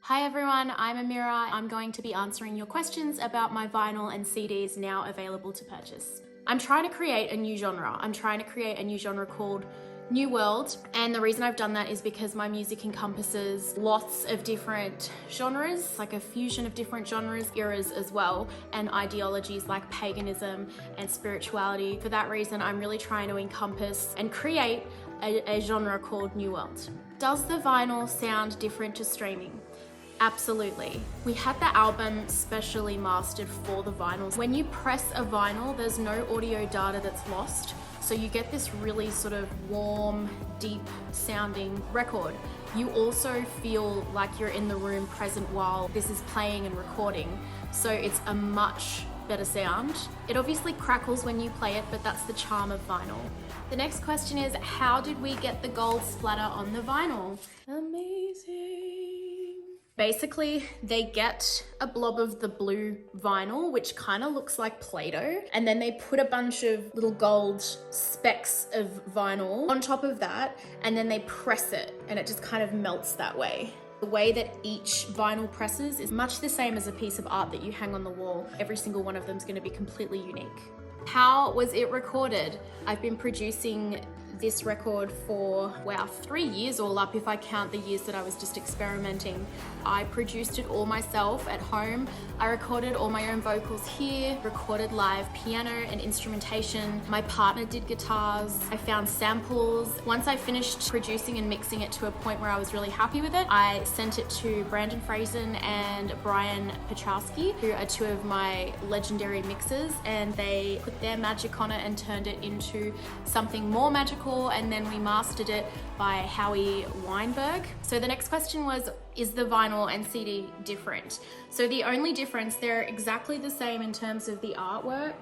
Hi everyone, I'm Ameera. I'm going to be answering your questions about my vinyl and CDs now available to purchase. I'm trying to create a new genre. I'm trying to create a new genre called New World, and the reason I've done that is because my music encompasses lots of different genres, like a fusion of different genres, eras as well, and ideologies like paganism and spirituality. For that reason, I'm really trying to encompass and create a genre called New World. Does the vinyl sound different to streaming? Absolutely. We had the album specially mastered for the vinyls. When you press a vinyl, there's no audio data that's lost. So you get this really sort of warm, deep sounding record. You also feel like you're in the room present while this is playing and recording. So it's a much better sound. It obviously crackles when you play it, but that's the charm of vinyl. The next question is, how did we get the gold splatter on the vinyl? Amazing. Basically, they get a blob of the blue vinyl, which kind of looks like Play-Doh, and then they put a bunch of little gold specks of vinyl on top of that, and then they press it, and it just kind of melts that way. The way that each vinyl presses is much the same as a piece of art that you hang on the wall. Every single one of them is going to be completely unique. How was it recorded? I've been producing this record for, wow, 3 years all up if I count the years that I was just experimenting. I produced it all myself at home. I recorded all my own vocals here, recorded live piano and instrumentation. My partner did guitars. I found samples. Once I finished producing and mixing it to a point where I was really happy with it, I sent it to Friesen and Brian Pachowski, who are two of my legendary mixers, and they put their magic on it and turned it into something more magical, and then we mastered it by Howie Weinberg. So the next question was, is the vinyl and CD different? So the only difference, they're exactly the same in terms of the artwork.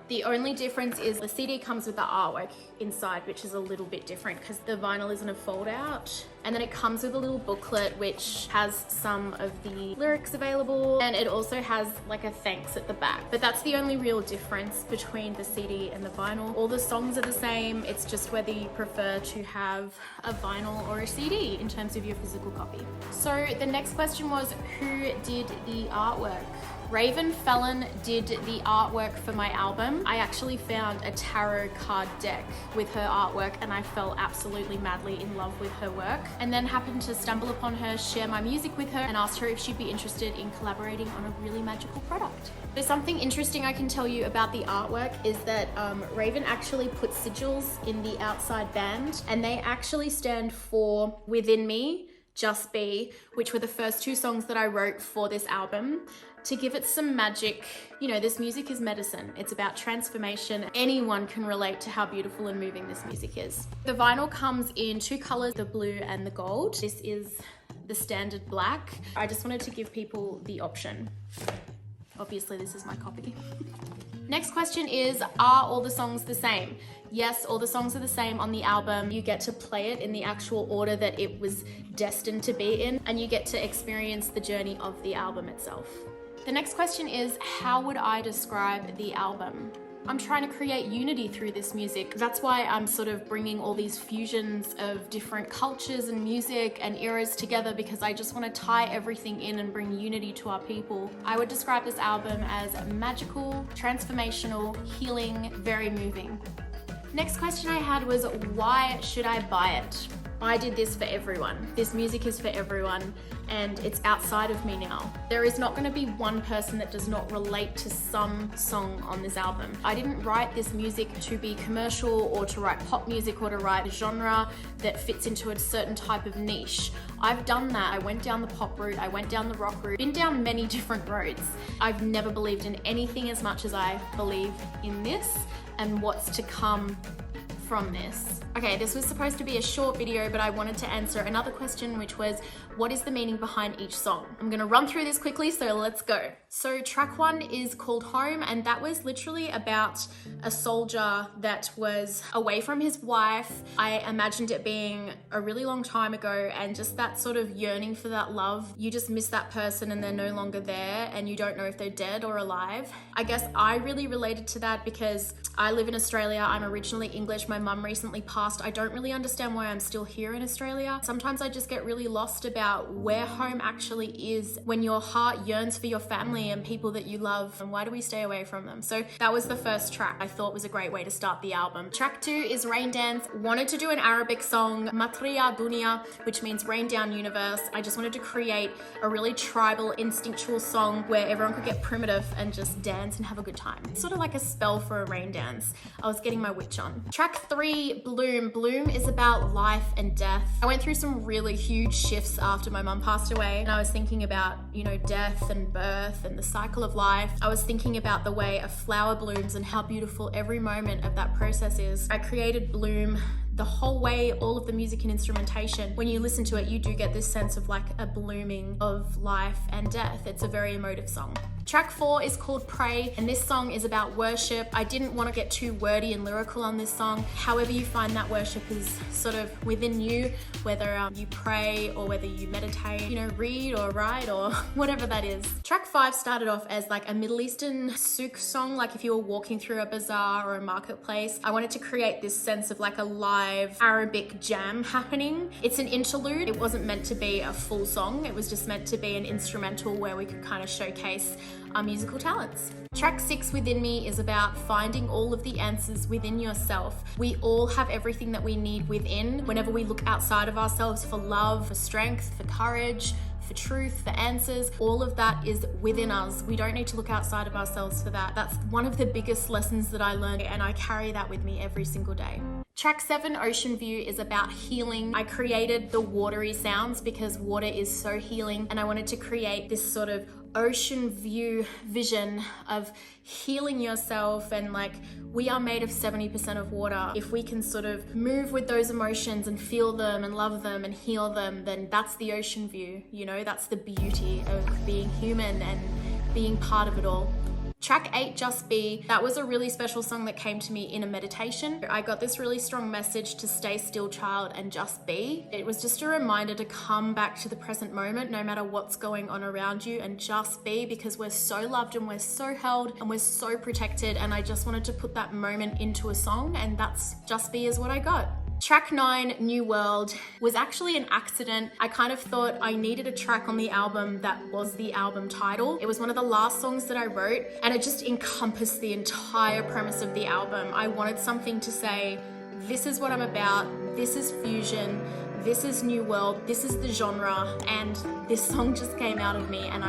The only difference is the CD comes with the artwork inside, which is a little bit different because the vinyl isn't a fold out. And then it comes with a little booklet which has some of the lyrics available, and it also has like a thanks at the back. But that's the only real difference between the CD and the vinyl. All the songs are the same, it's just whether you prefer to have a vinyl or a CD in terms of your physical copy. So the next question was, who did the artwork? Raven Felon did the artwork for my album. I actually found a tarot card deck with her artwork and I fell absolutely madly in love with her work, and then happened to stumble upon her, share my music with her, and asked her if she'd be interested in collaborating on a really magical product. There's something interesting I can tell you about the artwork is that Raven actually put sigils in the outside band, and they actually stand for Within Me, Just Be, which were the first two songs that I wrote for this album. To give it some magic, you know, this music is medicine. It's about transformation. Anyone can relate to how beautiful and moving this music is. The vinyl comes in two colors, the blue and the gold. This is the standard black. I just wanted to give people the option. Obviously, this is my copy. Next question is, are all the songs the same? Yes, all the songs are the same on the album. You get to play it in the actual order that it was destined to be in, and you get to experience the journey of the album itself. The next question is, how would I describe the album? I'm trying to create unity through this music. That's why I'm sort of bringing all these fusions of different cultures and music and eras together, because I just want to tie everything in and bring unity to our people. I would describe this album as magical, transformational, healing, very moving. Next question I had was, why should I buy it? I did this for everyone. This music is for everyone, and it's outside of me now. There is not going to be one person that does not relate to some song on this album. I didn't write this music to be commercial or to write pop music or to write a genre that fits into a certain type of niche. I've done that. I went down the pop route, I went down the rock route, been down many different roads. I've never believed in anything as much as I believe in this and what's to come from this. Okay, this was supposed to be a short video, but I wanted to answer another question, which was, what is the meaning behind each song? I'm gonna run through this quickly, so let's go. So track 1 is called Home, and that was literally about a soldier that was away from his wife. I imagined it being a really long time ago, and just that sort of yearning for that love. You just miss that person and they're no longer there, and you don't know if they're dead or alive. I guess I really related to that because I live in Australia. I'm originally English. My mum recently passed. I don't really understand why I'm still here in Australia. Sometimes I just get really lost about where home actually is when your heart yearns for your family and people that you love, and why do we stay away from them? So that was the first track I thought was a great way to start the album. Track 2 is Rain Dance. Wanted to do an Arabic song, Matriya Dunya, which means rain down universe. I just wanted to create a really tribal, instinctual song where everyone could get primitive and just dance and have a good time. It's sort of like a spell for a rain dance. I was getting my witch on. Track 3, Bloom. Bloom is about life and death. I went through some really huge shifts after my mum passed away, and I was thinking about, you know, death and birth and the cycle of life. I was thinking about the way a flower blooms and how beautiful every moment of that process is. I created Bloom the whole way, all of the music and instrumentation. When you listen to it, you do get this sense of like a blooming of life and death. It's a very emotive song. Track 4 is called Pray, and this song is about worship. I didn't want to get too wordy and lyrical on this song. However you find that worship is sort of within you, whether you pray or whether you meditate, you know, read or write or whatever that is. Track 5 started off as like a Middle Eastern souk song, like if you were walking through a bazaar or a marketplace. I wanted to create this sense of like a live Arabic jam happening. It's an interlude. It wasn't meant to be a full song. It was just meant to be an instrumental where we could kind of showcase our musical talents. Track 6, Within Me, is about finding all of the answers within yourself. We all have everything that we need within. Whenever we look outside of ourselves for love, for strength, for courage, for truth, for answers, all of that is within us. We don't need to look outside of ourselves for that. That's one of the biggest lessons that I learned, and I carry that with me every single day. Track 7, Ocean View, is about healing. I created the watery sounds because water is so healing, and I wanted to create this sort of ocean view vision of healing yourself, and like we are made of 70% of water. If we can sort of move with those emotions and feel them and love them and heal them, then that's the ocean view, you know, that's the beauty of being human and being part of it all. Track 8, Just Be, that was a really special song that came to me in a meditation. I got this really strong message to stay still, child, and just be. It was just a reminder to come back to the present moment, no matter what's going on around you, and just be, because we're so loved and we're so held and we're so protected. And I just wanted to put that moment into a song, and that's Just Be is what I got. Track 9, New World, was actually an accident. I kind of thought I needed a track on the album that was the album title. It was one of the last songs that I wrote, and it just encompassed the entire premise of the album. I wanted something to say, this is what I'm about, this is fusion, this is New World, this is the genre, and this song just came out of me, and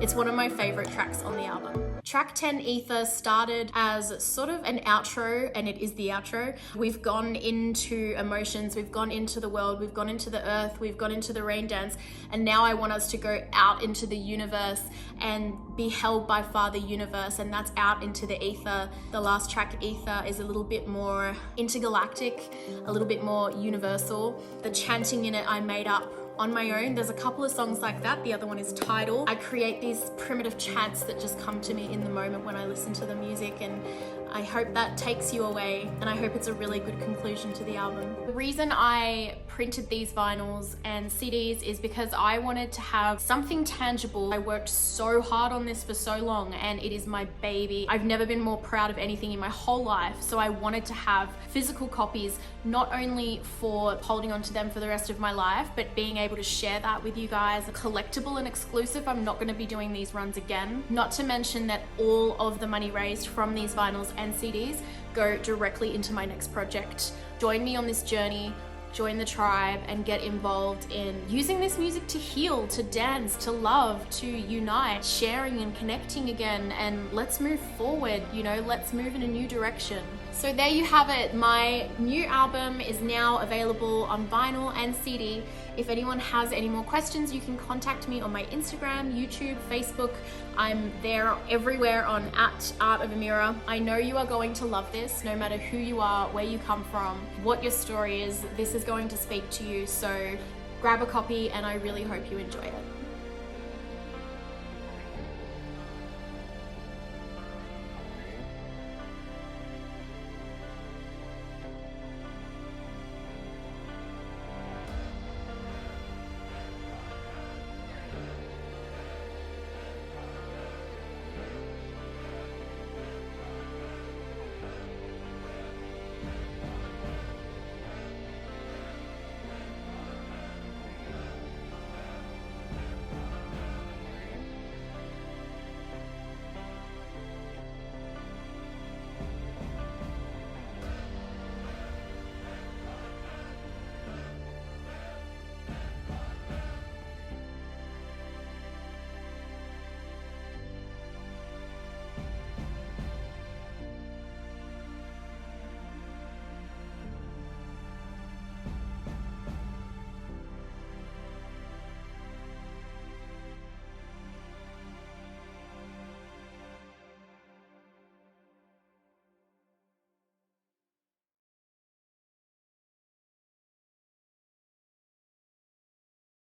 it's one of my favorite tracks on the album. Track 10, Ether, started as sort of an outro, and it is the outro. We've gone into emotions, we've gone into the world, we've gone into the earth, we've gone into the rain dance, and now I want us to go out into the universe and be held by Father Universe, and that's out into the ether. The last track, Ether, is a little bit more intergalactic, a little bit more universal. The chanting in it I made up on my own. There's a couple of songs like that. The other one is Tidal. I create these primitive chants that just come to me in the moment when I listen to the music, and I hope that takes you away, and I hope it's a really good conclusion to the album. The reason I printed these vinyls and CDs is because I wanted to have something tangible. I worked so hard on this for so long, and it is my baby. I've never been more proud of anything in my whole life, so I wanted to have physical copies, not only for holding on to them for the rest of my life, but being able to share that with you guys. Collectible and exclusive. I'm not going to be doing these runs again. Not to mention that all of the money raised from these vinyls and CDs go directly into my next project. Join me on this journey, join the tribe, and get involved in using this music to heal, to dance, to love, to unite, sharing and connecting again, and let's move forward, you know, let's move in a new direction. So there you have it. My new album is now available on vinyl and CD. If anyone has any more questions, you can contact me on my Instagram, YouTube, Facebook. I'm there everywhere on @Art of Ameera. I know you are going to love this, no matter who you are, where you come from, what your story is. This is going to speak to you. So grab a copy, and I really hope you enjoy it.